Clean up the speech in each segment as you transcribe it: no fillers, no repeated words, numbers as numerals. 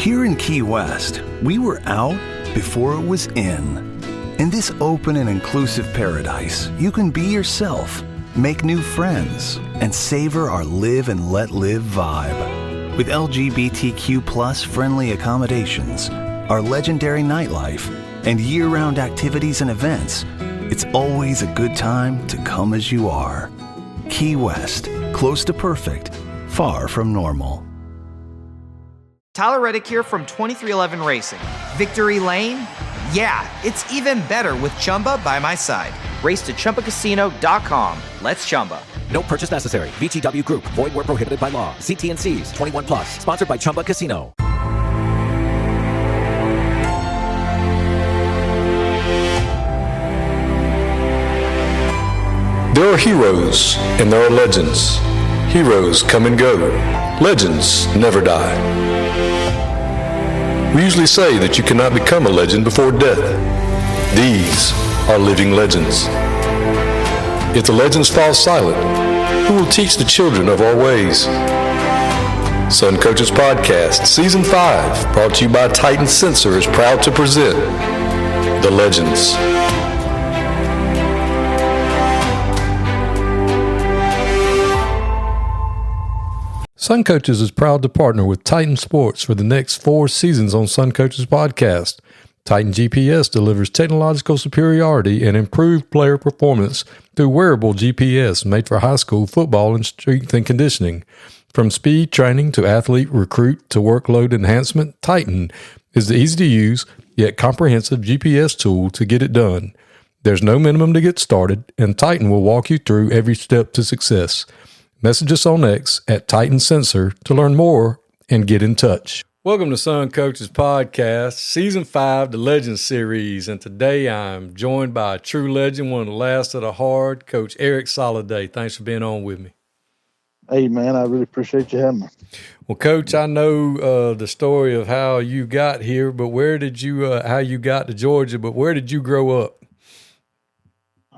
Here in Key West, we were out before it was in. In this open and inclusive paradise, you can be yourself, make new friends, and savor our live and let live vibe. With LGBTQ plus friendly accommodations, our legendary nightlife, and year-round activities and events, it's always a good time to come as you are. Key West, close to perfect, far from normal. Tyler Reddick here from 2311 Racing. Victory Lane? Yeah, it's even better with Chumba by my side. Race to ChumbaCasino.com. Let's Chumba. No purchase necessary. VGW Group. Void where prohibited by law. See T&Cs. 21 plus. Sponsored by Chumba Casino. There are heroes and there are legends. Heroes come and go. Legends never die. We usually say that you cannot become a legend before death. These are living legends. If the legends fall silent, who will teach the children of our ways? Sun Coaches Podcast, Season 5, brought to you by Titan Sensor, is proud to present The Legends. Sun Coaches is proud to partner with Titan Sports for the next 4 seasons on Sun Coaches Podcast. Titan GPS delivers technological superiority and improved player performance through wearable GPS made for high school football and strength and conditioning. From speed training to athlete recruit to workload enhancement, Titan is the easy-to-use yet comprehensive GPS tool to get it done. There's no minimum to get started, and Titan will walk you through every step to success. Message us on X at Titan Sensor to learn more and get in touch. Welcome to Sun Coaches Podcast, Season 5, the Legends Series. And today I'm joined by a true legend, one of the last of the hard, Coach Erik Soliday. Thanks for being on with me. Hey, man, I really appreciate you having me. Well, Coach, I know the story of how you got here, but where did you, how you got to Georgia, but where did you grow up?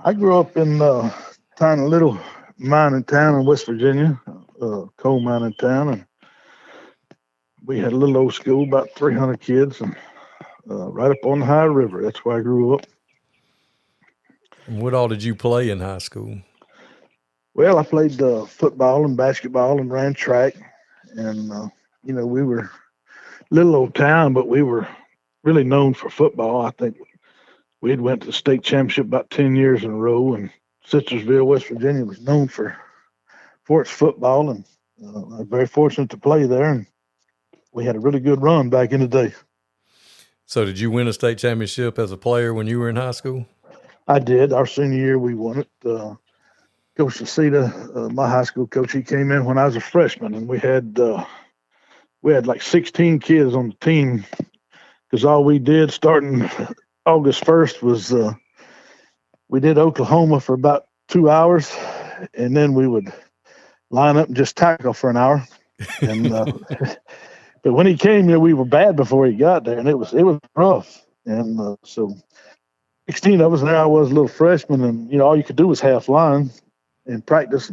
I grew up in a tiny little mining town in West Virginia, coal mining town, and we had a little old school, about 300 kids, and right up on the high river. That's where I grew up. And what all did you play in high school? Well, I played football and basketball and ran track, and we were a little old town, but we were really known for football. I think we had went to the state championship about 10 years in a row, and Citrusville, West Virginia was known for its football, and I'm very fortunate to play there, and we had a really good run back in the day. So did you win a state championship as a player when you were in high school? I did. Our senior year, we won it. Coach Soliday, my high school coach, he came in when I was a freshman, and we had like 16 kids on the team, because all we did starting August 1st was we did Oklahoma for about 2 hours, and then we would line up and just tackle for an hour. And but when he came here, we were bad before he got there, and it was rough. And so 16 of us, and there I was, a little freshman, and all you could do was half line and practice.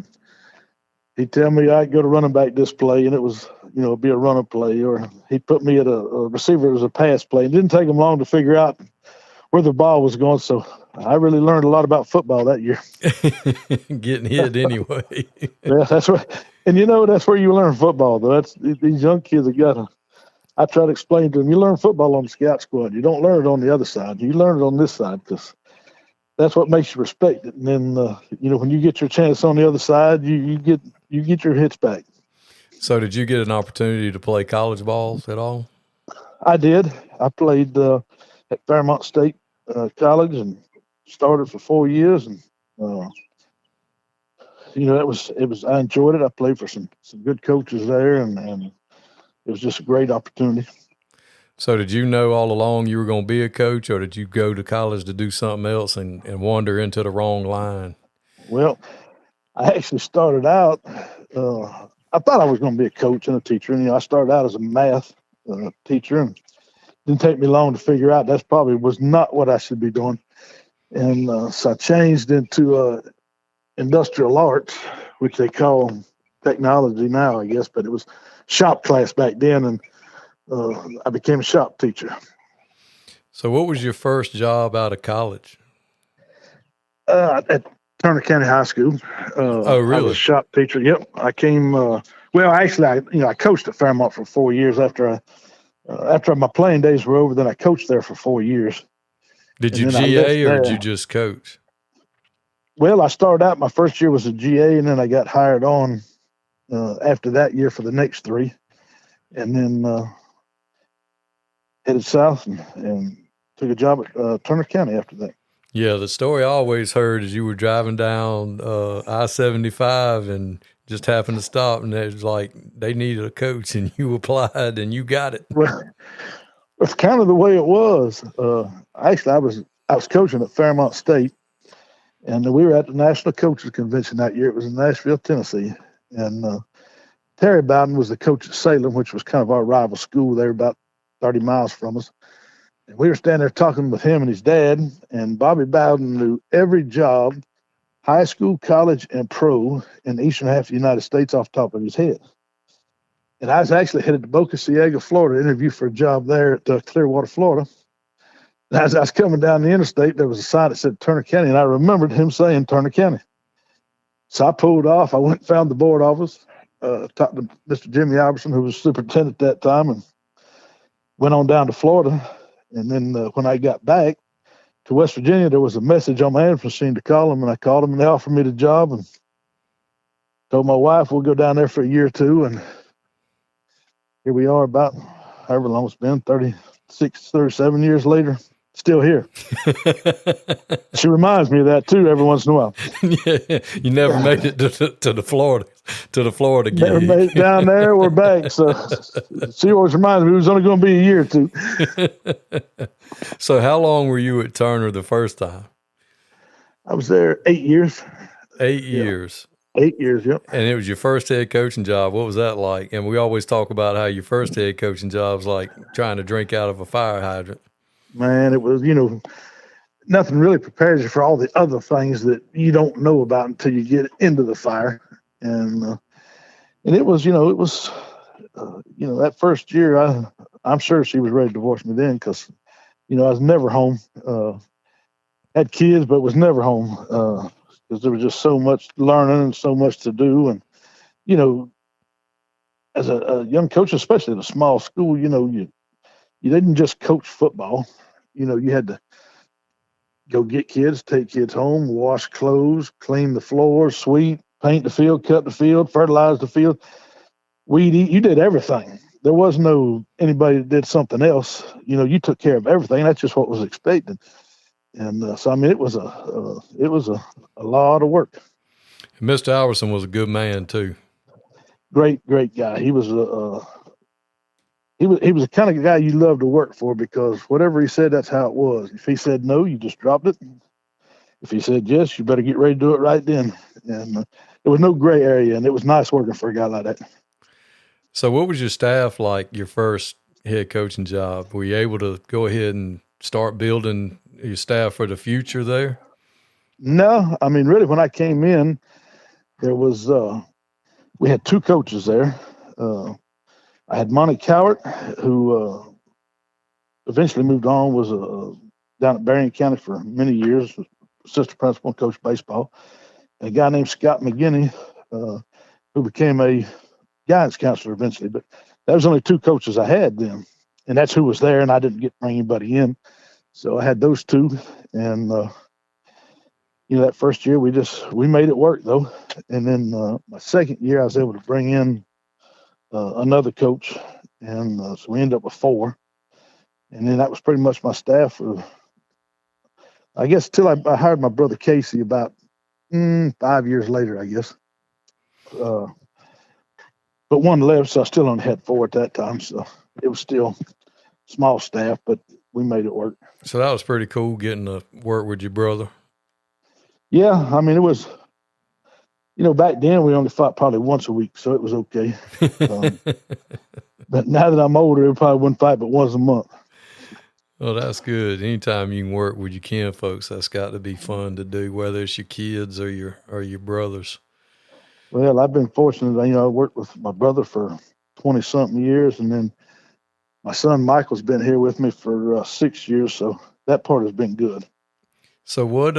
He'd tell me I'd go to running back this play, and it was be a runner play, or he'd put me at a receiver as a pass play. It didn't take him long to figure out where the ball was going, so I really learned a lot about football that year. Getting hit anyway. Yeah, that's right. And that's where you learn football, though. That's these young kids have got to. I try to explain to them, you learn football on the scout squad. You don't learn it on the other side. You learn it on this side, because that's what makes you respect it. And then when you get your chance on the other side, you get your hits back. So did you get an opportunity to play college balls at all? I did. I played at Fairmont State College and started for 4 years, and it was I enjoyed it. I played for some good coaches there, and it was just a great opportunity. So did you know all along you were going to be a coach, or did you go to college to do something else and wander into the wrong line? Well, I actually started out, I thought I was going to be a coach and a teacher. And, I started out as a math teacher, and it didn't take me long to figure out that probably was not what I should be doing. And so I changed into industrial arts, which they call technology now, I guess, but it was shop class back then. And I became a shop teacher. So what was your first job out of college? At Turner County High School. Oh, really? I was a shop teacher. Yep. I came, I coached at Fairmont for 4 years after my playing days were over. Then I coached there for 4 years. Did you GA or did you just coach? Well, I started out, my first year was a GA, and then I got hired on after that year for the next 3. And then headed south and took a job at Turner County after that. Yeah, the story I always heard is you were driving down I-75 and just happened to stop, and it was like they needed a coach, and you applied, and you got it. Well, it's kind of the way it was. Actually, I was coaching at Fairmont State, and we were at the National Coaches Convention that year. It was in Nashville, Tennessee, and Terry Bowden was the coach at Salem, which was kind of our rival school. They were about 30 miles from us. And we were standing there talking with him and his dad, and Bobby Bowden knew every job, high school, college, and pro in the eastern half of the United States off the top of his head. And I was actually headed to Boca Ciega, Florida, to interview for a job there at Clearwater, Florida. And as I was coming down the interstate, there was a sign that said Turner County, and I remembered him saying Turner County. So I pulled off. I went and found the board office, talked to Mr. Jimmy Albertson, who was superintendent at that time, and went on down to Florida. And then when I got back to West Virginia, there was a message on my answering machine to call them, and I called them, and they offered me the job, and told my wife we'll go down there for a year or two, and here we are about however long it's been, 36, 37 years later, still here. She reminds me of that too every once in a while. Yeah, you never made it to the Florida gig. Never made it down there. We're back. So she always reminds me it was only going to be a year or two. So how long were you at Turner the first time? I was there 8 years. 8 years. 8 years, yep. And it was your first head coaching job. What was that like? And we always talk about how your first head coaching job is like trying to drink out of a fire hydrant. Man, it was, nothing really prepares you for all the other things that you don't know about until you get into the fire. And it was, that first year, I'm sure she was ready to divorce me then because, I was never home. Had kids, but was never home because there was just so much learning and so much to do. And, as a young coach, especially at a small school, you didn't just coach football. You had to go get kids, take kids home, wash clothes, clean the floors, sweep, paint the field, cut the field, fertilize the field, weed eat. You did everything. There was no anybody that did something else. You took care of everything. That's just what was expected. And so, it was a lot of work. Mr. Albertson was a good man too. Great guy. He was He was the kind of guy you loved to work for because whatever he said, that's how it was. If he said no, you just dropped it. If he said yes, you better get ready to do it right then. And there was no gray area, and it was nice working for a guy like that. So what was your staff like your first head coaching job? Were you able to go ahead and start building your staff for the future there? No, really, when I came in, there was we had 2 coaches there. I had Monty Cowart, who eventually moved on, was down at Berrien County for many years, assistant principal and coached baseball. And a guy named Scott McGinney, who became a guidance counselor eventually. But that was only 2 coaches I had then, and that's who was there, and I didn't get to bring anybody in. So I had those 2, and that first year we made it work though. And then my second year I was able to bring in another coach, and so we ended up with 4. And then that was pretty much my staff for, I guess, till I hired my brother Casey about 5 years later, I guess. But one left, so I still only had 4 at that time. So it was still small staff, but we made it work. So that was pretty cool getting to work with your brother. Yeah, it was, back then we only fought probably once a week, so it was okay. But now that I'm older, we probably wouldn't fight but once a month. Well, that's good. Anytime you can work with your kin folks, that's got to be fun to do, whether it's your kids or your brothers. Well, I've been fortunate. I worked with my brother for 20-something years, and then my son Michael's been here with me for 6 years, so that part has been good. So what?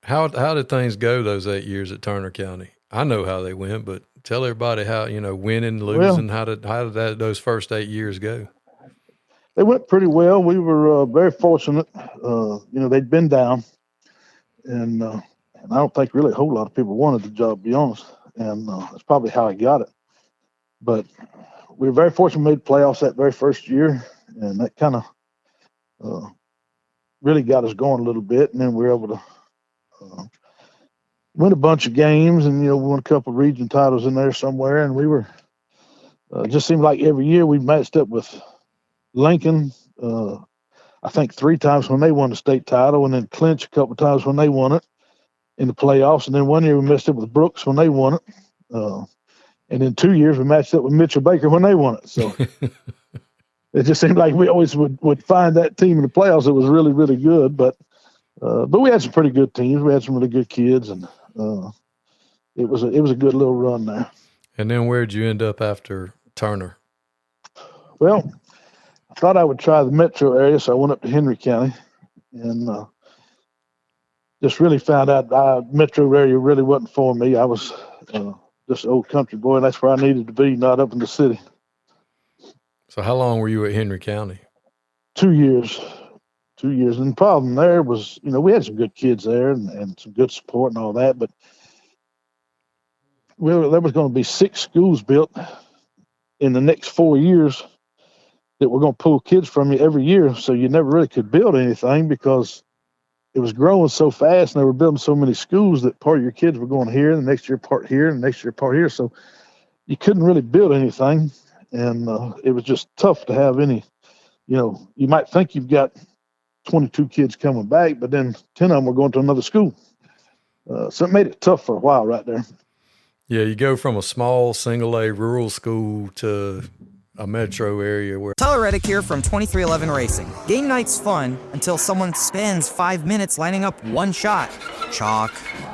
How did things go those 8 years at Turner County? I know how they went, but tell everybody how, winning, losing. How did those first 8 years go? They went pretty well. We were very fortunate. They'd been down, and I don't think really a whole lot of people wanted the job, to be honest. And that's probably how I got it. But we were very fortunate. Made playoffs that very first year, and that kind of really got us going a little bit. And then we were able to win a bunch of games, and we won a couple of region titles in there somewhere. And we were just seemed like every year we matched up with Lincoln. I think 3 times when they won the state title, and then Clinch a couple of times when they won it in the playoffs. And then one year we messed up with Brooks when they won it. And then 2 years we matched up with Mitchell Baker when they won it. So it just seemed like we always would find that team in the playoffs that was really, really good. But we had some pretty good teams. We had some really good kids, and it was a good little run there. And then where'd you end up after Turner? Well, I thought I would try the metro area, so I went up to Henry County, and just really found out the metro area really wasn't for me. I was just an old country boy, and that's where I needed to be, not up in the city. So how long were you at Henry County? 2 years. 2 years. And the problem there was, we had some good kids there and some good support and all that, but there was going to be 6 schools built in the next 4 years that were going to pull kids from you every year. So you never really could build anything because it was growing so fast, and they were building so many schools that part of your kids were going here, and the next year part here, and the next year part here. So you couldn't really build anything, and it was just tough to have any. You might think you've got 22 kids coming back, but then 10 of them were going to another school. So it made it tough for a while right there. Yeah, you go from a small single-A rural school to a metro area where... Tyler Erik here from 2311 Racing. Game night's fun until someone spends 5 minutes lining up one shot. Chalk,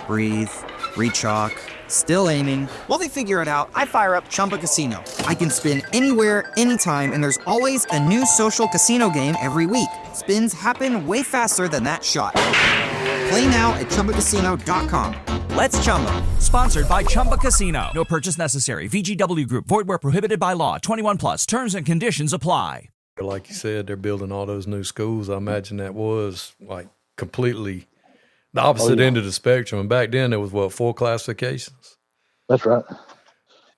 breathe, re-chalk, still aiming. While they figure it out, I fire up Chumba Casino. I can spin anywhere, anytime, and there's always a new social casino game every week. Spins happen way faster than that shot. Play now at ChumbaCasino.com. Let's Chumba. Sponsored by Chumba Casino. No purchase necessary. VGW Group. Void where prohibited by law. 21 plus. Terms and conditions apply. Like you said, they're building all those new schools. I imagine that was like completely the opposite end of the spectrum. And back then, there was 4 classifications? That's right.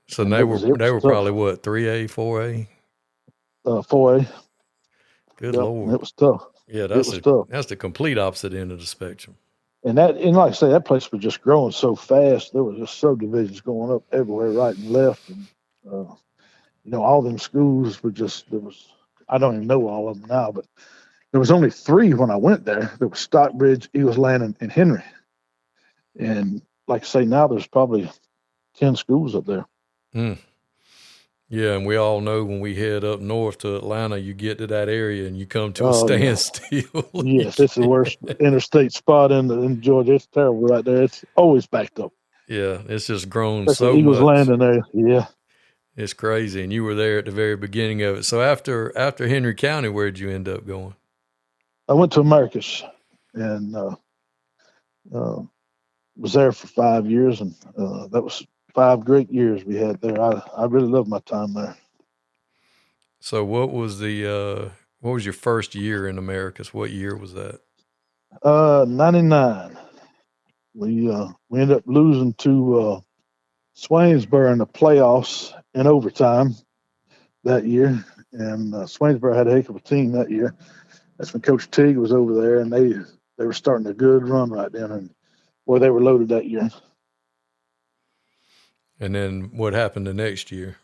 So they were probably what, 3A, 4A? 4A. Good Lord. It was tough. Yeah, tough. That's the complete opposite end of the spectrum. And like I say, that place was just growing so fast. There was just subdivisions going up everywhere, right and left. And, all them schools were I don't even know all of them now, but there was only 3 when I went there. There was Stockbridge, Eagles Landing, and Henry. And like I say, now there's probably 10 schools up there. Mm. Yeah, and we all know when we head up north to Atlanta, you get to that area and you come to a standstill. Yeah. Yes, it's the worst interstate spot in Georgia. It's terrible right there. It's always backed up. Yeah, it's just grown That's so Eagles much. Landing there. Yeah. It's crazy. And you were there at the very beginning of it. So after Henry County, where'd you end up going? I went to Americus and was there for 5 years, and that was 5 great years we had there. I really loved my time there. So what was your first year in Americas? What year was that? 99. We ended up losing to Swainsboro in the playoffs in overtime that year, and Swainsboro had a heck of a team that year. That's when Coach Teague was over there, and they were starting a good run right then, and boy, they were loaded that year. And then what happened the next year?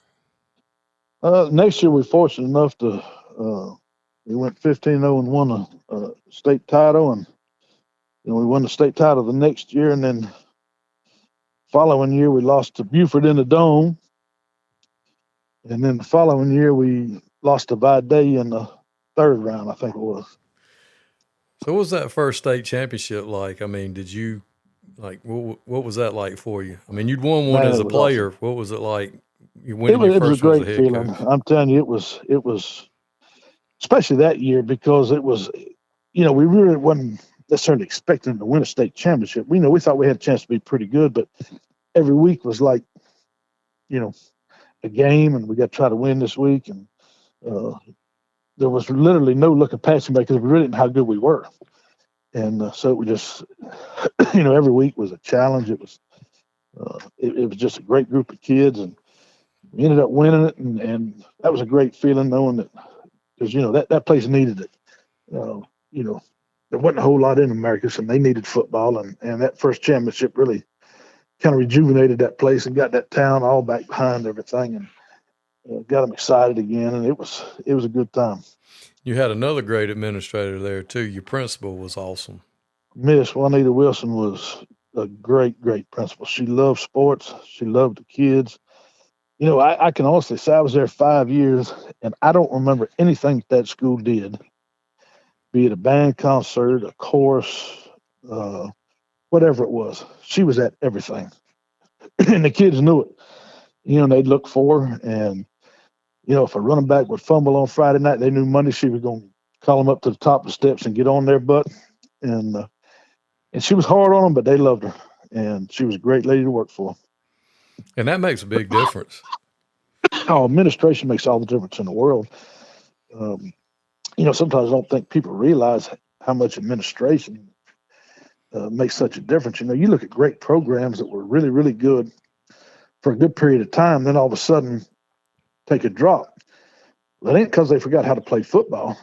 Next year, we were fortunate enough to we went 15-0 and won a state title, and we won the state title the next year, and then following year we lost to Buford in the Dome, and then the following year we lost to Vidae in the 3rd round, I think it was. So what was that first state championship like? I mean, did you what was that like for you? I mean, you'd won one as a player. Awesome. What was it like winning It your was a first one as a great head feeling. coach? I'm telling you, it was especially that year because it was, we really wasn't necessarily expecting to win a state championship. We thought we had a chance to be pretty good, but every week was like, a game, and we got to try to win this week. And there was literally no looking past anybody because we really didn't know how good we were. And so we just, every week was a challenge. It was, it was just a great group of kids, and we ended up winning it. And that was a great feeling knowing that, because, that place needed it. There wasn't a whole lot in America, and they needed football. And that first championship really kind of rejuvenated that place and got that town all back behind everything, and got them excited again. And it was a good time. You had another great administrator there too. Your principal was awesome. Miss Juanita Wilson was a great, great principal. She loved sports. She loved the kids. I can honestly say I was there 5 years, and I don't remember anything that school did, be it a band concert, a chorus, whatever it was. She was at everything. And the kids knew it. They'd look for her. And, if a running back would fumble on Friday night, they knew Monday she was going to call them up to the top of the steps and get on their butt. And she was hard on them, but they loved her. And she was a great lady to work for. And that makes a big difference. Oh, administration makes all the difference in the world. Sometimes I don't think people realize how much administration makes such a difference. You look at great programs that were really, really good for a good period of time, then all of a sudden take a drop. That ain't because they forgot how to play football.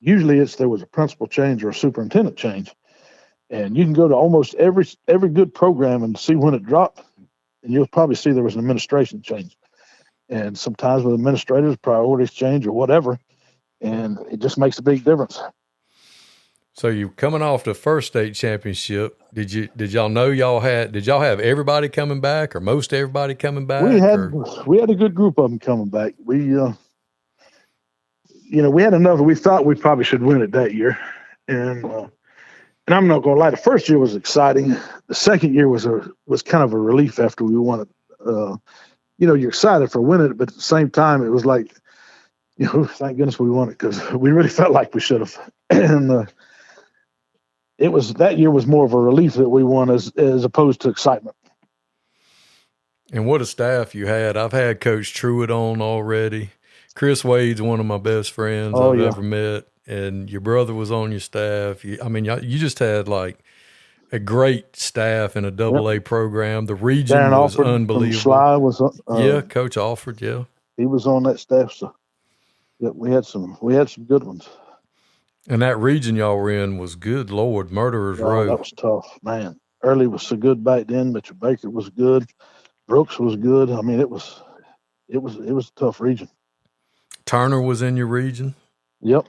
Usually there was a principal change or a superintendent change. And you can go to almost every good program and see when it dropped, and you'll probably see there was an administration change. And sometimes with administrators, priorities change or whatever, and it just makes a big difference. So you coming off the first state championship, did y'all know did y'all have everybody coming back or most everybody coming back? We had a good group of them coming back. We we had enough. We thought we probably should win it that year. And I'm not going to lie, the first year was exciting. The second year was kind of a relief after we won it. You're excited for winning it, but at the same time, it was like, thank goodness we won it, because we really felt like we should have. And that year was more of a relief that we won as opposed to excitement. And what a staff you had. I've had Coach Truitt on already. Chris Wade's one of my best friends I've ever met. And your brother was on your staff. You just had like a great staff in a AA program. The region Darren was Alford unbelievable. Sly was Coach Alford, yeah. He was on that staff. So we had some good ones. And that region y'all were in was good, Lord, Murderers Row. That was tough, man. Early was so good back then. Mitchell Baker was good. Brooks was good. I mean, it was a tough region. Turner was in your region? Yep.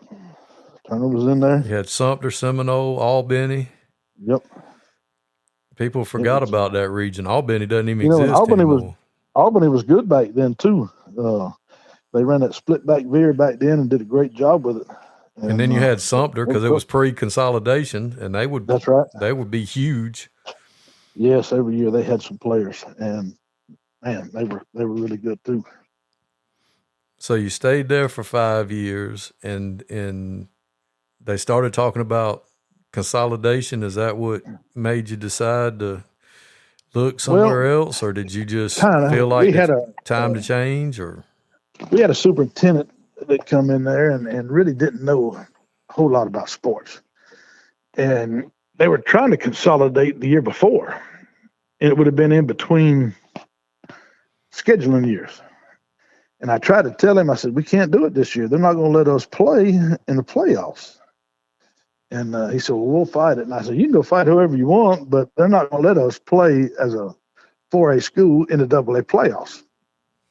Turner was in there. You had Sumter, Seminole, Albany. Yep. People forgot about that region. Albany doesn't even exist anymore. Albany was good back then too. They ran that split back veer back then and did a great job with it. And then you had Sumter because it was pre-consolidation, and that's right. They would be huge. Yes, every year they had some players, and man, they were really good too. So you stayed there for 5 years, and they started talking about consolidation. Is that what made you decide to look somewhere else, or did you just feel like it's time to change? Or we had a superintendent that come in there and really didn't know a whole lot about sports, and they were trying to consolidate the year before, and it would have been in between scheduling years. And I tried to tell him, I said, we can't do it this year. They're not going to let us play in the playoffs. And he said, well, we'll fight it. And I said, you can go fight whoever you want, but they're not going to let us play as a 4A school in the AA playoffs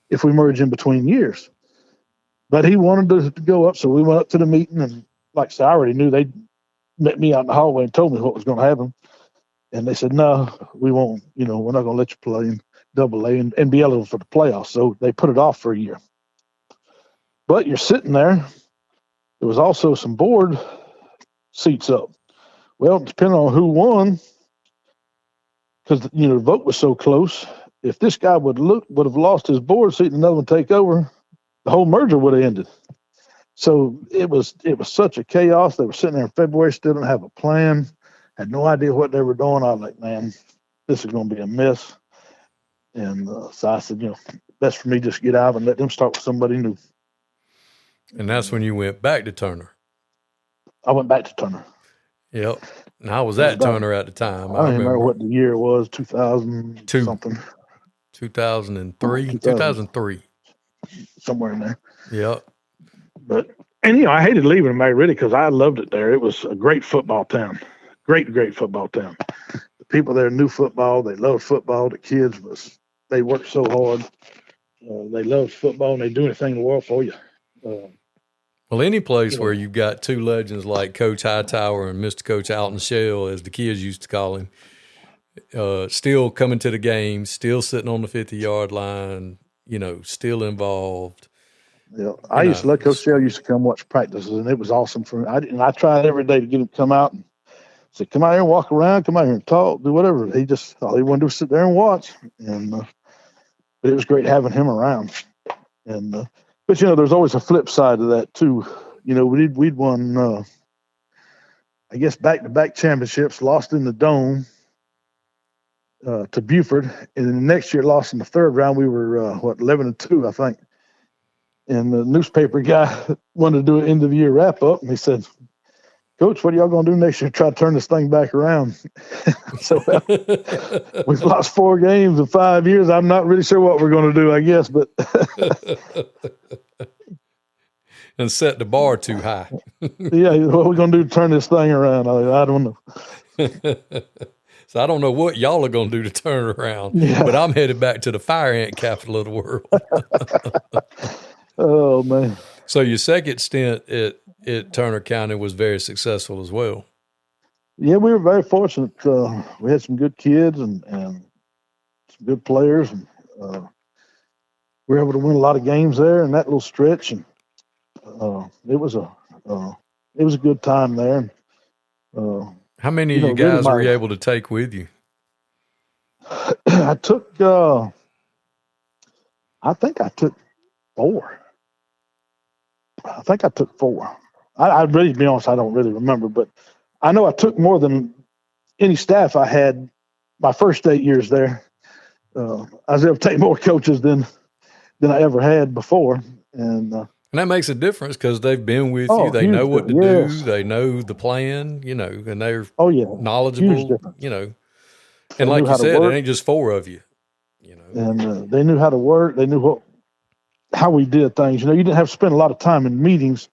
if we merge in between years. But he wanted to go up, so we went up to the meeting. And like I said, I already knew they met me out in the hallway and told me what was going to happen. And they said, no, we won't. We're not going to let you play in AA and be eligible for the playoffs. So they put it off for a year. But you're sitting there. There was also some board seats up. Well, depending on who won, because the vote was so close, if this guy would have lost his board seat and another one take over, the whole merger would have ended. So it was such a chaos. They were sitting there in February, still didn't have a plan, had no idea what they were doing. I was like, man, this is going to be a mess. And so I said, best for me just get out and let them start with somebody new. And that's when you went back to Turner. I went back to Turner. Yep. And I was at Turner at the time. I don't remember what the year was, 2000 something. 2003. 2003. Somewhere in there. Yep. But, and I hated leaving Marietta because I loved it there. It was a great football town. Great football town. The people there knew football. They loved football. The kids they worked so hard. They loved football, and they'd do anything in the world for you. Well, any place where you've got two legends like Coach Hightower and Mr. Coach Alton Shell, as the kids used to call him, still coming to the games, still sitting on the 50-yard line, still involved. Yeah, I used to let Coach Shell used to come watch practices, and it was awesome for me. I tried every day to get him to come out and say, come out here and walk around, come out here and talk, do whatever. He just, all he wanted to do was sit there and watch. And but it was great having him around. And but there's always a flip side to that too. We'd won, I guess, back-to-back championships, lost in the Dome to Buford, and then the next year lost in the third round. We were 11-2, I think. And the newspaper guy wanted to do an end-of-the-year wrap-up, and he said, Coach, what are y'all going to do next year to try to turn this thing back around? So we've lost 4 games in 5 years. I'm not really sure what we're going to do, I guess. But and set the bar too high. Yeah, what are we going to do to turn this thing around? I don't know. So I don't know what y'all are going to do to turn it around, but I'm headed back to the fire ant capital of the world. Oh, man. So your second stint at Turner County was very successful as well. Yeah, we were very fortunate. We had some good kids and some good players, and we were able to win a lot of games there in that little stretch. And it was a good time there. How many of you guys were you able to take with you? I think I took 4. I think I took 4. I really, to be honest, I don't really remember, but I know I took more than any staff I had my first 8 years there. I was able to take more coaches than I ever had before. And that makes a difference because they've been with you. They know what to do. They know the plan, and they're knowledgeable, And like you said, it ain't just 4 of you, And they knew how to work. They knew how we did things. You didn't have to spend a lot of time in meetings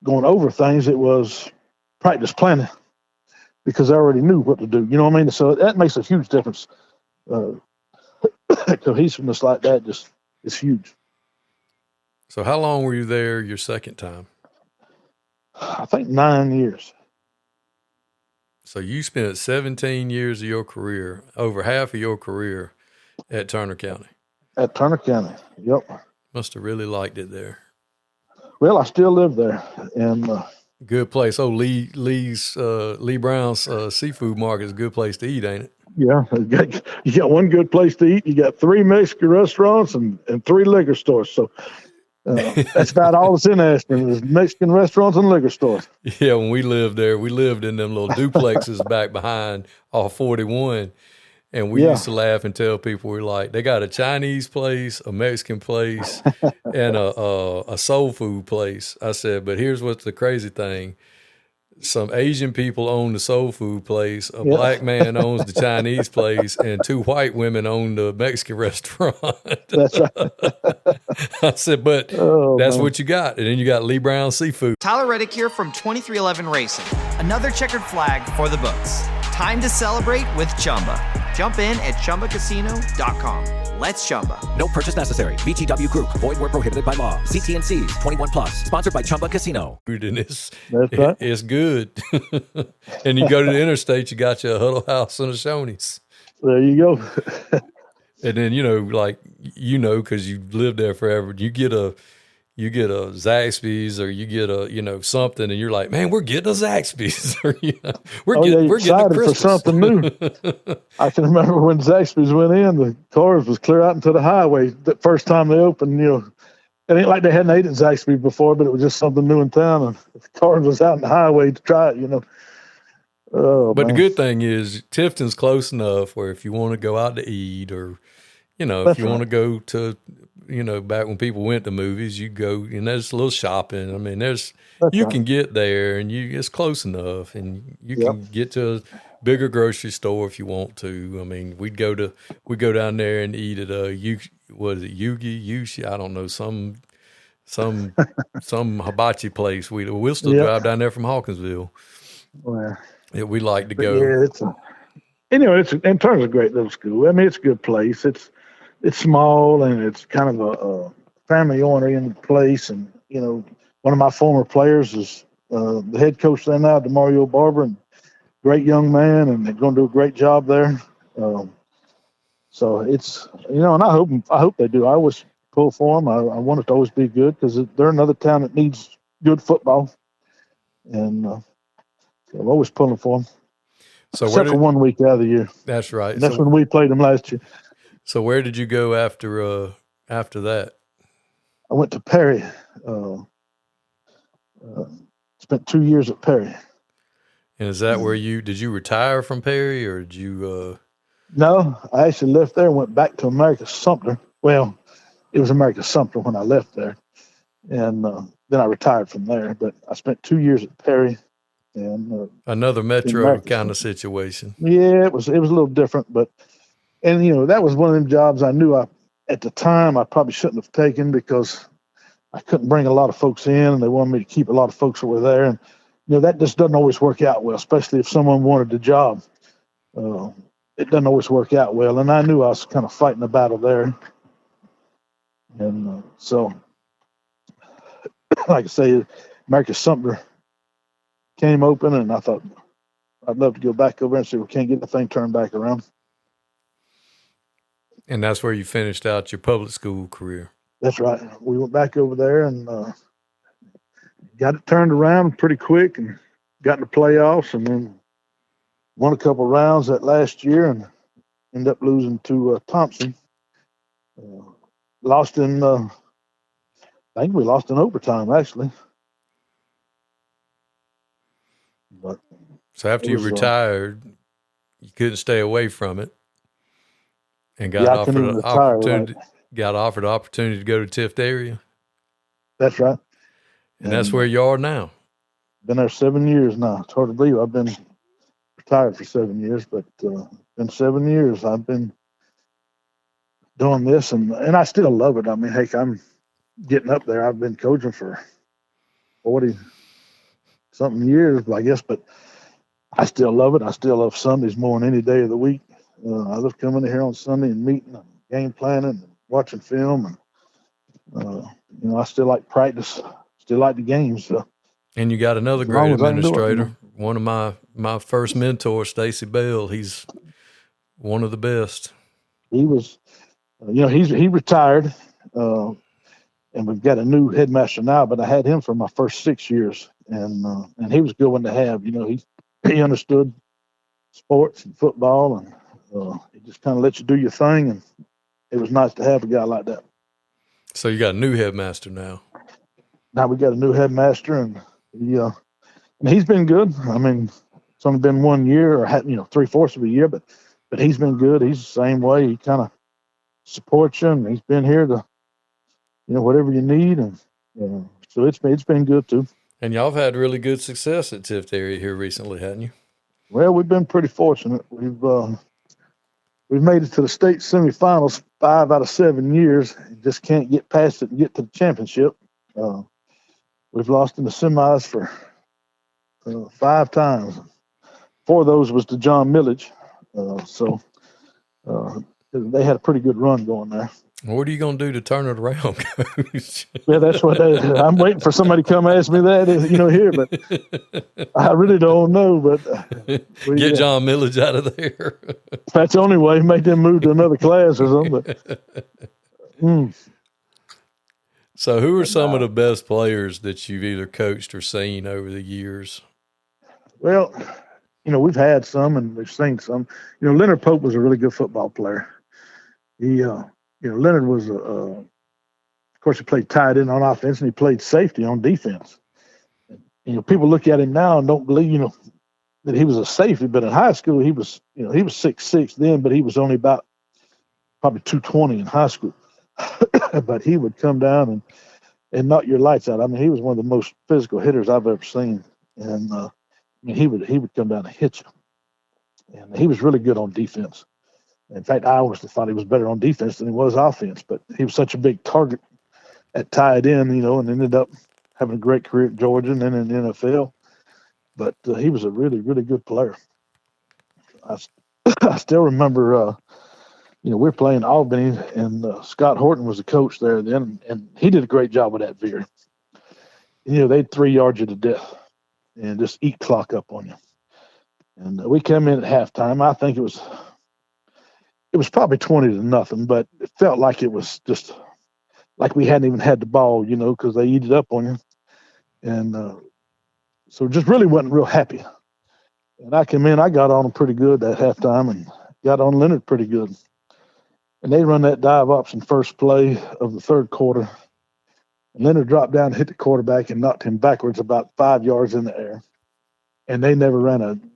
going over things. It was practice planning because I already knew what to do. You know what I mean? So that makes a huge difference. Cohesiveness like that just is huge. So how long were you there your second time? I think 9 years. So you spent 17 years of your career, over half of your career at Turner County. At Turner County, yep. Must have really liked it there. Well, I still live there, and good place. Oh, Lee Brown's seafood market is a good place to eat, ain't it? Yeah, you got one good place to eat. You got 3 Mexican restaurants and 3 liquor stores. So that's about all that's in Ashton is Mexican restaurants and liquor stores. Yeah, when we lived there, we lived in them little duplexes back behind off 41. And we used to laugh and tell people, we're like, they got a Chinese place, a Mexican place, and a soul food place. I said, but here's what's the crazy thing. Some Asian people own the soul food place, a black man owns the Chinese place, and 2 white women own the Mexican restaurant. That's right. I said, but that's what you got. And then you got Lee Brown Seafood. Tyler Reddick here from 2311 Racing. Another checkered flag for the books. Time to celebrate with Chumba. Jump in at ChumbaCasino.com. Let's Chumba. No purchase necessary. VGW Group. Void where prohibited by law. See T&Cs. 21+. Sponsored by Chumba Casino. And it's good. And you go to the interstate, you got your Huddle House and a Shoney's. There you go. And then, because you've lived there forever, you get you get a Zaxby's or you get a something, and you're like, man, we're getting a Zaxby's, or we're getting a excited for Christmas. something new. I can remember when Zaxby's went in, the cars was clear out into the highway the first time they opened. It ain't like they hadn't ate at Zaxby's before, but it was just something new in town, and the cars was out in the highway to try it. Oh, but man. the good thing is Tifton's close enough where if you want to go out to eat, or if you want to go to back when people went to movies, you go, and there's a little shopping. I mean, you can get there, and it's close enough, and you can get to a bigger grocery store if you want to. I mean, we go down there and eat at Yugi? I don't know, some hibachi place. We'll still drive down there from Hawkinsville. Well, we like to go. Yeah, it's in terms of great little school. I mean, it's a good place. It's small, and it's kind of a family-oriented place. And one of my former players is the head coach there now, DeMario Barber, and great young man, and they're going to do a great job there. So it's and I hope they do. I always pull for them. I want it to always be good because they're another town that needs good football, and so I'm always pulling for them. So except for 1 week out of the year. That's right. And that's when we played them last year. So where did you go after that? I went to Perry. Spent 2 years at Perry. And is that where did you retire from Perry, or did you? No, I actually left there and went back to America Sumter. Well, it was America Sumter when I left there, and then I retired from there. But I spent 2 years at Perry, and another metro kind of situation. Yeah, it was a little different, but that was one of them jobs I knew at the time I probably shouldn't have taken because I couldn't bring a lot of folks in, and they wanted me to keep a lot of folks that were there, and that just doesn't always work out well, especially if someone wanted the job. It doesn't always work out well, and I knew I was kind of fighting a battle there. And so, like I say, America Sumter came open, and I thought I'd love to go back over and see if we can't get the thing turned back around. And that's where you finished out your public school career. That's right. We went back over there and got it turned around pretty quick and got in the playoffs, and then won a couple rounds that last year and ended up losing to Thompson. Lost in, I think we lost in overtime, actually. But so after you retired, you couldn't stay away from it, and got offered an opportunity. Right. Got offered the opportunity to go to Tift area. That's right. And that's where you are now. Been there 7 years now. It's hard to believe. I've been retired for 7 years, but been 7 years. I've been doing this, and I still love it. I mean, heck, I'm getting up there. I've been coaching for 40-something years, I guess, but I still love it. I still love Sundays more than any day of the week. I love coming here on Sunday and meeting and game planning and watching film, and I still like practice, still like the games. So. And you got another great administrator. One of my first mentors, Stacy Bell. He's one of the best. He was, he retired, and we've got a new headmaster now. But I had him for my first 6 years, and he was a good one to have. He understood sports and football, and he just kind of let you do your thing, and it was nice to have a guy like that. So you got a new headmaster now. Now we got a new headmaster, and he's been good. I mean, it's only been 1 year, or 3/4 of a year, but he's been good. He's the same way. He kind of supports you, and he's been here to, whatever you need, and so it's been good too. And y'all have had really good success at Tift area here recently, haven't you? Well, we've been pretty fortunate. We've made it to the state semifinals 5 out of 7 years. Just can't get past it and get to the championship. We've lost in the semis for 5 times. 4 of those was to John Millage. So they had a pretty good run going there. What are you going to do to turn it around, Coach? Yeah, that's what I'm waiting for somebody to come ask me that, here, but I really don't know. But get John Millage out of there. That's the only way. Make them move to another class or something. So who are some of the best players that you've either coached or seen over the years? Well, we've had some and we've seen some. Leonard Pope was a really good football player. He, Leonard was, of course, he played tight end on offense and he played safety on defense. People look at him now and don't believe, that he was a safety, but in high school he was 6'6" then, but he was only about probably 220 in high school. But he would come down and knock your lights out. I mean, he was one of the most physical hitters I've ever seen, and he would come down and hit you. And he was really good on defense. In fact, I always thought he was better on defense than he was offense. But he was such a big target at tight end, and ended up having a great career at Georgia and then in the NFL. But he was a really, really good player. I still remember, we were playing Albany, and Scott Horton was the coach there then, and he did a great job with that veer. They'd 3 yard you to death and just eat clock up on you. And we came in at halftime. I think it was probably 20-0, but it felt like it was just like we hadn't even had the ball, because they eat it up on you. And so just really wasn't real happy. And I came in, I got on them pretty good that halftime and got on Leonard pretty good. And they run that dive option first play of the third quarter. And Leonard dropped down and hit the quarterback and knocked him backwards about 5 yards in the air. And they never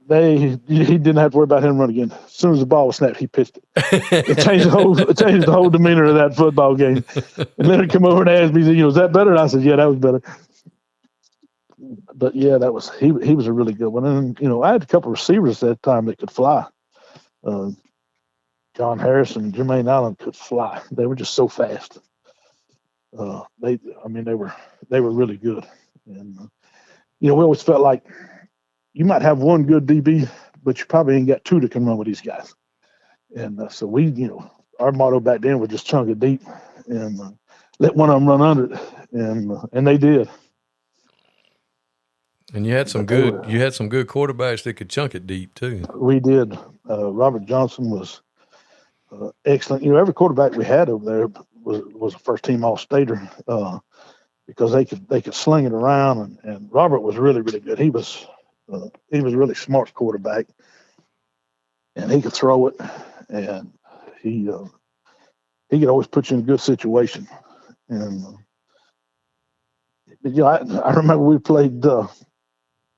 he didn't have to worry about him running again. As soon as the ball was snapped, he pitched it. It changed the whole demeanor of that football game. And Leonard come over and asked me, is that better? And I said, yeah, that was better. But yeah, he was a really good one. And I had a couple of receivers at that time that could fly. John Harris and Jermaine Allen could fly. They were just so fast. They were really good. And we always felt like you might have one good DB, but you probably ain't got two that can run with these guys. And so our motto back then was just chunk it deep and let one of them run under it, and they did. And you had some good quarterbacks that could chunk it deep too. We did. Robert Johnson was excellent. Every quarterback we had over there was a first team All-Stater because they could sling it around, and Robert was really, really good. He was a really smart quarterback, and he could throw it, and he could always put you in a good situation. And I remember we played.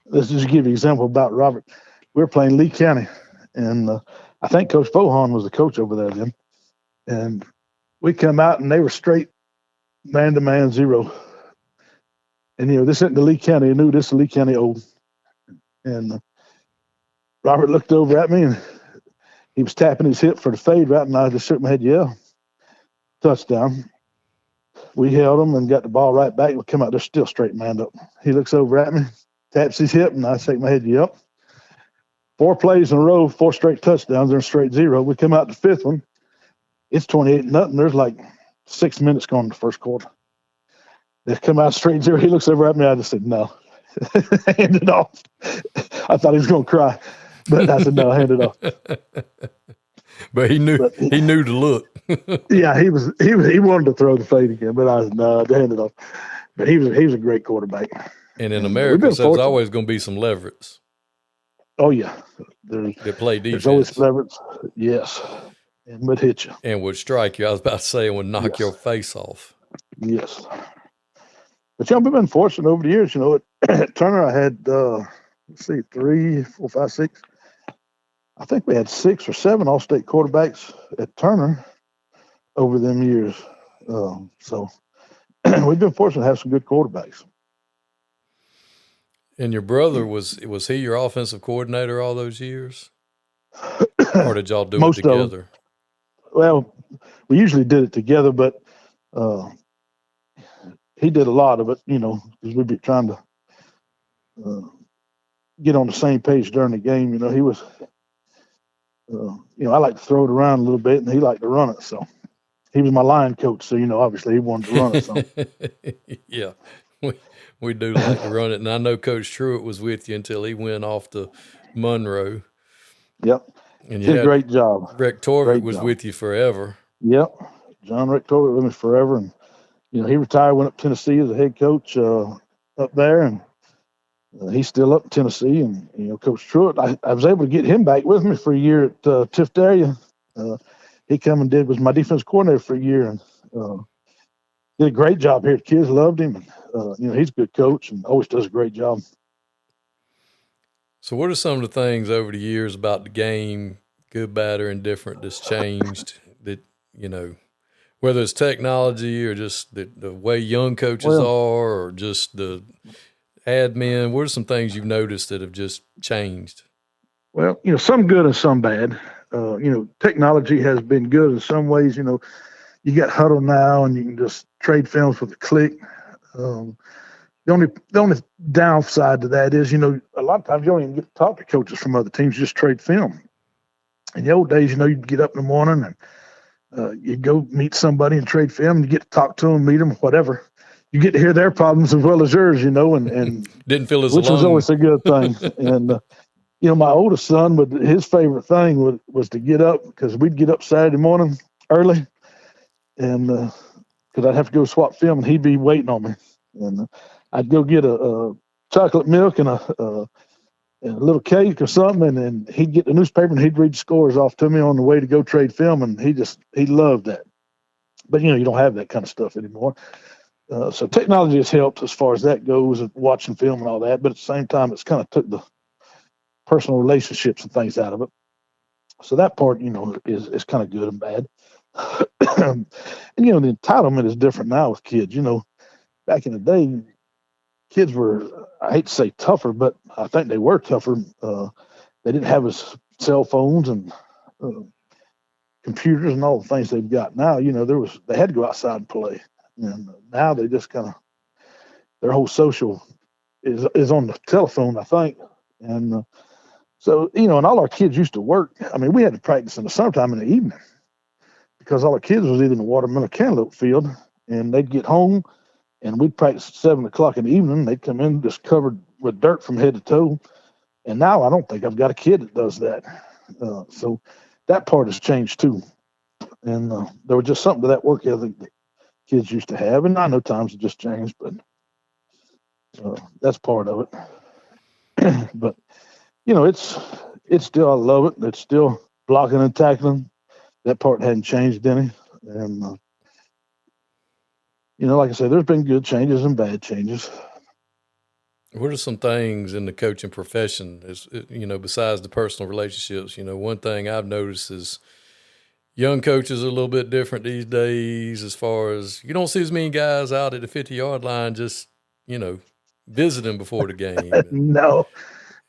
Let's just give you an example about Robert. We were playing Lee County, and I think Coach Bohan was the coach over there then. And we come out, and they were straight man-to-man zero. And, this isn't the Lee County. I knew this is Lee County old. And Robert looked over at me, and he was tapping his hip for the fade route, and I just shook my head, yeah. Touchdown. We held him and got the ball right back. We come out, they're still straight manned up. He looks over at me, taps his hip, and I shake my head, yep. 4 plays in a row, 4 straight touchdowns, they're straight zero. We come out the 5th one, it's 28-0. There's like 6 minutes gone in the first quarter. They come out straight zero. He looks over at me, I just said, no. Hand it off. I thought he was going to cry, but I said, no, hand it off. But he knew to look. Yeah, he wanted to throw the fade again, but I said, no, hand it off. But he was a great quarterback. And in America, there's always going to be some leverage. Oh, yeah. They play defense. There's always leverage, yes, and would hit you. And would strike you. I was about to say, and would knock your face off. Yes. But, we've been fortunate over the years. At Turner, I had, 3, 4, 5, 6. I think we had 6 or 7 all-state quarterbacks at Turner over them years. So we've been fortunate to have some good quarterbacks. And your brother, was he your offensive coordinator all those years? Or did y'all do it together? Well, we usually did it together, but he did a lot of it, because we'd be trying to get on the same page during the game. He was, I like to throw it around a little bit, and he liked to run it. So he was my line coach. So, obviously he wanted to run it. So. Yeah, we do like to run it. And I know Coach Truitt was with you until he went off to Monroe. Yep. And did a great job. Rick Torvik was with you forever. Yep. John Rick Torvik with me forever. And he retired, went up to Tennessee as a head coach up there, and he's still up in Tennessee. And Coach Truitt, I was able to get him back with me for a year at Tift area. He come and was my defense coordinator for a year, and did a great job here. The kids loved him, and he's a good coach and always does a great job. So, what are some of the things over the years about the game, good, bad, or indifferent, that's changed? That whether it's technology or just the way young coaches are, or just the admin. What are some things you've noticed that have just changed? Well, some good and some bad. Technology has been good in some ways. You got Huddle now, and you can just trade films with a click. The only downside to that is, a lot of times you don't even get to talk to coaches from other teams, you just trade film. In the old days, you'd get up in the morning and you'd go meet somebody and trade film, and you get to talk to them, meet them, whatever. You get to hear their problems as well as yours, and didn't feel as which alone. was always a good thing. And my oldest son, his favorite thing was to get up, because we'd get up Saturday morning early, and because I'd have to go swap film, and he'd be waiting on me, and I'd go get a chocolate milk and a little cake or something, and then he'd get the newspaper and he'd read the scores off to me on the way to go trade film, and he loved that. But you don't have that kind of stuff anymore. So technology has helped as far as that goes, and watching film and all that. But at the same time, it's kind of took the personal relationships and things out of it. So that part, is kind of good and bad. And the entitlement is different now with kids. Back in the day, kids were, I hate to say tougher, but I think they were tougher. They didn't have as cell phones and computers and all the things they've got now. They had to go outside and play. And now they just their whole social is on the telephone, I think. And so, and all our kids used to work. I mean, we had to practice in the summertime in the evening, because all our kids was either in the watermelon cantaloupe field, and they'd get home and we'd practice at 7 o'clock in the evening. They'd come in just covered with dirt from head to toe. And now I don't think I've got a kid that does that. So that part has changed too. And there was just something to that work ethic that kids used to have. And I know times have just changed, but that's part of it. But, it's still, I love it. It's still blocking and tackling. That part hadn't changed any. And, like I said, there's been good changes and bad changes. What are some things in the coaching profession, besides the personal relationships? One thing I've noticed is young coaches are a little bit different these days, as far as you don't see as many guys out at the 50-yard line just, visiting before the game. No,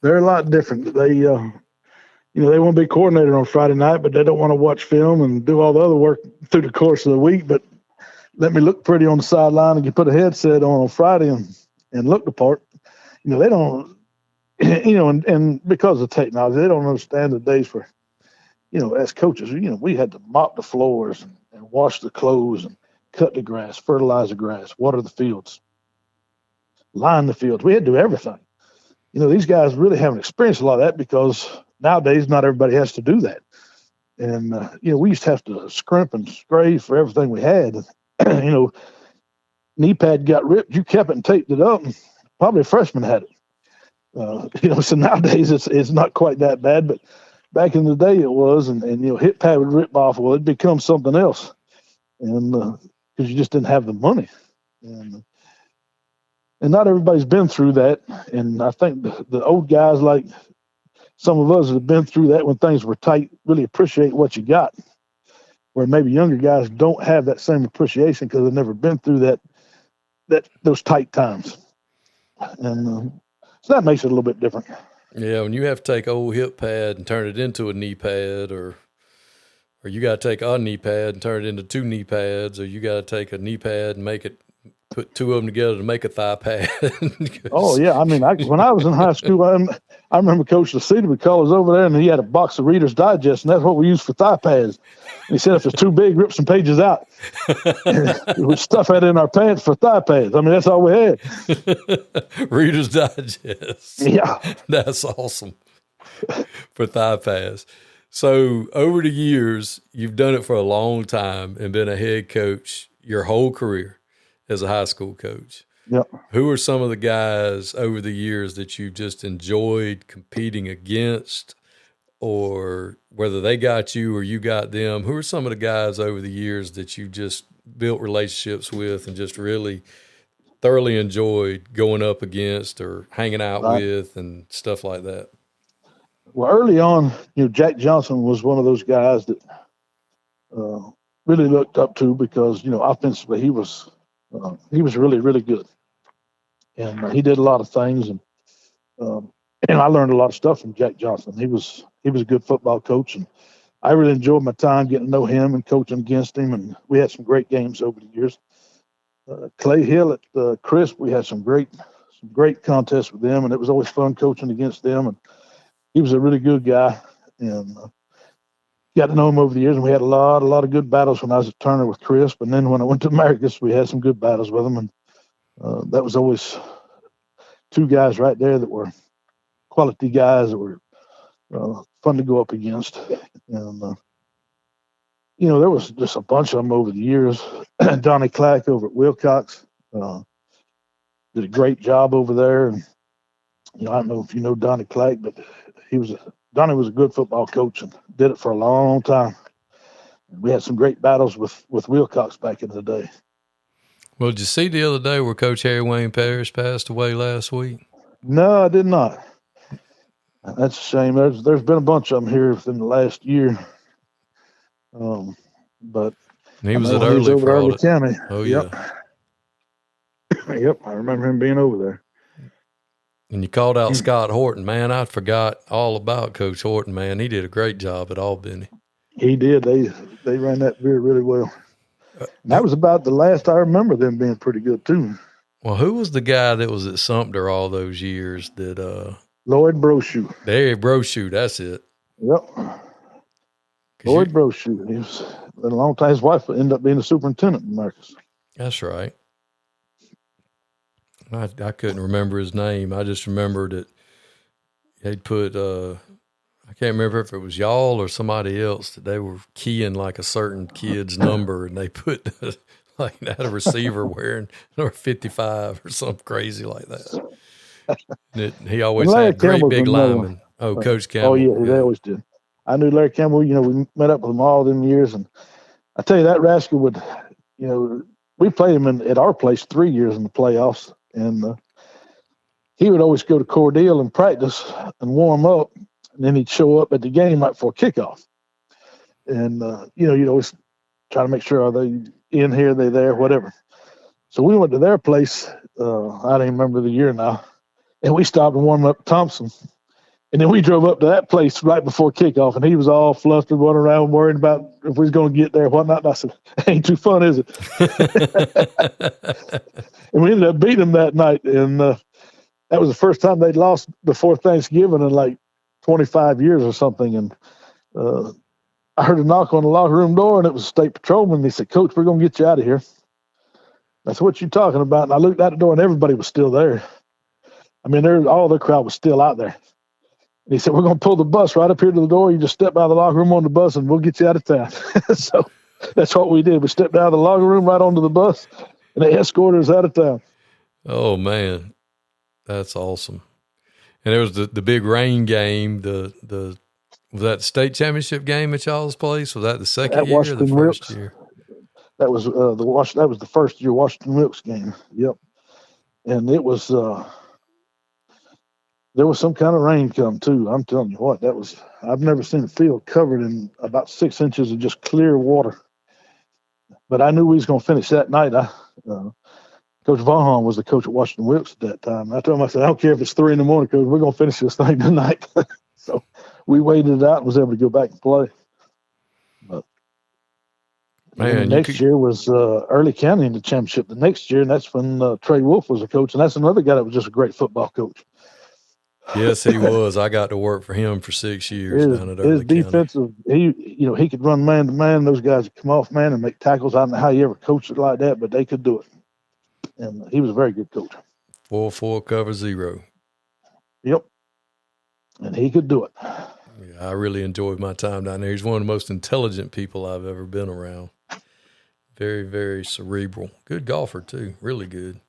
they're a lot different. They, they want to be coordinated on Friday night, but they don't want to watch film and do all the other work through the course of the week. But let me look pretty on the sideline, and you put a headset on Friday and look the part. They don't, and because of technology, they don't understand the days where, as coaches, we had to mop the floors and wash the clothes and cut the grass, fertilize the grass, water the fields, line the fields. We had to do everything. These guys really haven't experienced a lot of that, because nowadays not everybody has to do that. And, we used to have to scrimp and scrape for everything we had. Knee pad got ripped, you kept it and taped it up, and probably a freshman had it. So nowadays it's not quite that bad, but back in the day it was, and hip pad would rip off, well, it'd become something else. And because you just didn't have the money. And not everybody's been through that. And I think the old guys, like some of us that have been through that when things were tight, really appreciate what you got. Where maybe younger guys don't have that same appreciation because they've never been through those tight times. And so that makes it a little bit different. Yeah, when you have to take old hip pad and turn it into a knee pad, or you got to take a knee pad and turn it into 2 knee pads, or you got to take a knee pad and put 2 of them together to make a thigh pad. Oh, yeah. I mean, when I was in high school, I remember Coach Soliday would call us over there, and he had a box of Reader's Digest, and that's what we used for thigh pads. And he said if it's too big, rip some pages out. We stuff that in our pants for thigh pads. I mean, that's all we had. Reader's Digest. Yeah. That's awesome for thigh pads. So over the years, you've done it for a long time and been a head coach your whole career. as a high school coach. Yep. Who are some of the guys over the years that you just enjoyed competing against, or whether they got you or you got them? Who are some of the guys over the years that you just built relationships with and just really thoroughly enjoyed going up against or hanging out with and stuff like that? Well, early on, Jack Johnson was one of those guys that really looked up to because, offensively he was really, really good. And he did a lot of things, and I learned a lot of stuff from Jack Johnson. He was a good football coach, and I really enjoyed my time getting to know him and coaching against him. And we had some great games over the years. Clay Hill at Crisp, we had some great contests with them, and it was always fun coaching against them. And he was a really good guy, and got to know him over the years. And we had a lot of good battles when I was at Turner with Crisp, and then when I went to Americus, we had some good battles with him. And that was always two guys right there that were quality guys that were fun to go up against. And, there was just a bunch of them over the years. Donnie Clack over at Wilcox did a great job over there. And, I don't know if you know Donnie Clack, but Donnie was a good football coach and did it for a long time. We had some great battles with Wilcox back in the day. Well, did you see the other day where Coach Harry Wayne Parrish passed away last week? No, I did not. That's a shame. There's been a bunch of them here within the last year. But he was at Early County. Oh, yeah. Yep, I remember him being over there. And you called out Scott Horton, man. I forgot all about Coach Horton, man. He did a great job at Albany. He did. They ran that very, really well. And that was about the last I remember them being pretty good too. Well, who was the guy that was at Sumter all those years that Lloyd Brochu. There, Brochu, that's it. Yep. Lloyd Brochu. He was a long time. His wife ended up being the superintendent in Marcus. That's right. I couldn't remember his name. I just remembered that they'd put I can't remember if it was y'all or somebody else that they were keying like a certain kid's number, and they put like had a receiver wearing number 55 or something crazy like that. He always had great big linemen. Oh, Coach Campbell. Oh, yeah, they always did. I knew Larry Campbell. We met up with him all them years, and I tell you, that rascal would, we played him at our place 3 years in the playoffs, and he would always go to Cordele and practice and warm up, and then he'd show up at the game right before kickoff. And, you'd always try to make sure, are they in here, they there, whatever. So we went to their place. I don't even remember the year now. And we stopped and warmed up at Thompson. And then we drove up to that place right before kickoff, and he was all flustered, running around, worried about if we was going to get there, whatnot. And I said, ain't too fun, is it? And we ended up beating them that night. And that was the first time they'd lost before Thanksgiving in like 25 years or something. And I heard a knock on the locker room door, and it was a state patrolman. He said, Coach, we're going to get you out of here. That's what you talking about. And I looked out the door, and everybody was still there. I mean, all the crowd was still out there. And he said, we're going to pull the bus right up here to the door. You just step out of the locker room on the bus, and we'll get you out of town. So that's what we did. We stepped out of the locker room right onto the bus, and they escorted us out of town. Oh, man. That's awesome. And there was the big rain game, was that the state championship game at y'all's place? Was that the second year or the first year? That was the first year Washington Wilkes game. Yep. And it was there was some kind of rain come too. I'm telling you what, I've never seen a field covered in about 6 inches of just clear water. But I knew we was going to finish that night. Coach Vaughan was the coach at Washington Wilkes at that time. I told him, I said, I don't care if it's 3 a.m, Coach, we're going to finish this thing tonight. So we waited it out and was able to go back and play. But the next year was Early County in the championship. The next year, and that's when Trey Wolf was a coach, and that's another guy that was just a great football coach. Yes, he was. I got to work for him for 6 years down at Early County. His defensive, he could run man to man. Those guys would come off man and make tackles. I don't know how you ever coached it like that, but they could do it. And he was a very good coach. 4-4 cover 0. Yep. And he could do it. Yeah, I really enjoyed my time down there. He's one of the most intelligent people I've ever been around. Very, very cerebral. Good golfer, too. Really good.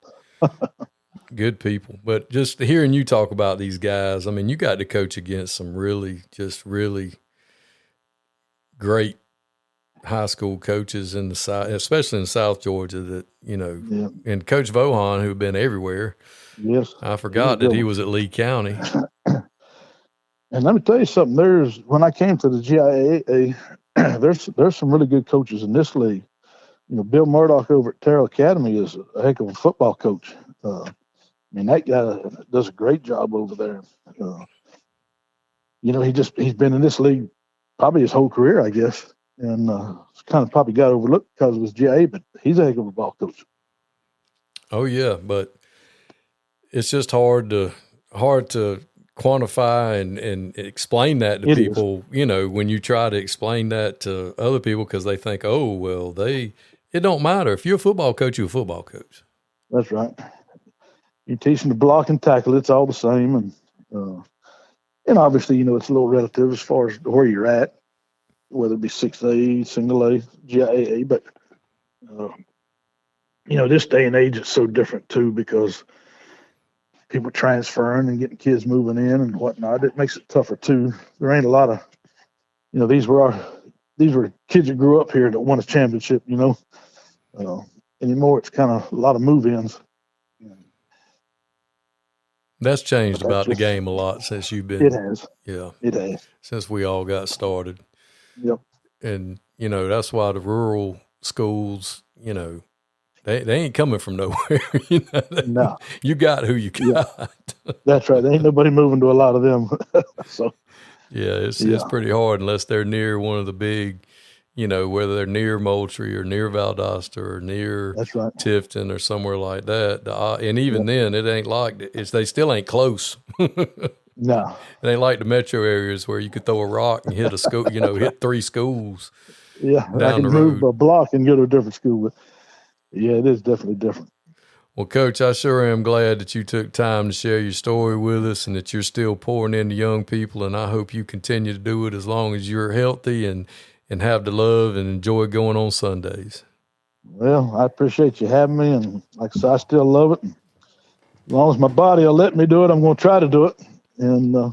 Good people. But just hearing you talk about these guys, I mean, you got to coach against some really great high school coaches in the South, especially in South Georgia, that, and Coach Vohan, who've been everywhere. Yes. I forgot that he was at Lee County. And let me tell you something. When I came to the GIAA, there's some really good coaches in this league. Bill Murdoch over at Terrell Academy is a heck of a football coach. That guy does a great job over there. He's been in this league probably his whole career, I guess, and kind of probably got overlooked because of his GIA, but he's a heck of a ball coach. Oh yeah, but it's just hard to quantify and explain that to people, when you try to explain that to other people, because they think, oh, well, it don't matter. If you're a football coach, you're a football coach. That's right. You're teaching to block and tackle. It's all the same. And obviously, it's a little relative as far as where you're at, whether it be 6A, single A, GIAA. But, this day and age, it's so different too, because people transferring and getting kids moving in and whatnot. It makes it tougher too. There ain't a lot of, these were kids that grew up here that won a championship, anymore it's kind of a lot of move-ins. That's changed about the game a lot since you've been. It has. Yeah. It has. Since we all got started. Yep. And, that's why the rural schools, they ain't coming from nowhere. No. You got who you got. Yeah. That's right. There ain't nobody moving to a lot of them. So. Yeah, it's pretty hard unless they're near one of the big, whether they're near Moultrie or near Valdosta or near Tifton or somewhere like that. And even then, it ain't like they still ain't close. No, it ain't like the metro areas where you could throw a rock and hit a school. Hit 3 schools. Yeah, down I can the move road. a block and go to a different school. But yeah, it is definitely different. Well, Coach, I sure am glad that you took time to share your story with us and that you're still pouring into young people. And I hope you continue to do it as long as you're healthy and have the love and enjoy going on Sundays. Well, I appreciate you having me. And like I said, I still love it. As long as my body will let me do it, I'm going to try to do it. And the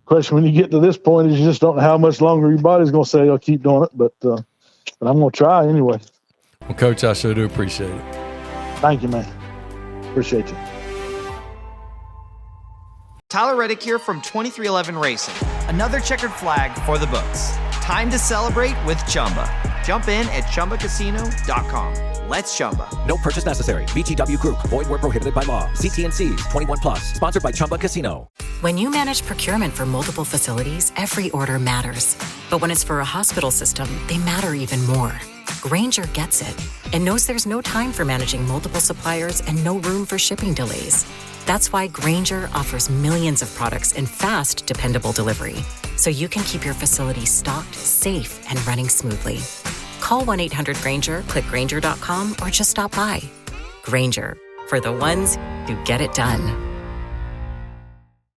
question when you get to this point is you just don't know how much longer your body's going to say, I'll keep doing it. But I'm going to try anyway. Well, Coach, I sure do appreciate it. Thank you, man. Appreciate you. Tyler Reddick here from 2311 Racing. Another checkered flag for the books. Time to celebrate with Chumba. Jump in at ChumbaCasino.com. Let's Chumba. No purchase necessary. VGW Group. Void where prohibited by law. See T&Cs. 21 plus. Sponsored by Chumba Casino. When you manage procurement for multiple facilities, every order matters. But when it's for a hospital system, they matter even more. Grainger gets it and knows there's no time for managing multiple suppliers and no room for shipping delays. That's why Grainger offers millions of products in fast, dependable delivery, so you can keep your facility stocked, safe, and running smoothly. Call 1-800-GRAINGER, click Grainger.com, or just stop by. Grainger, for the ones who get it done.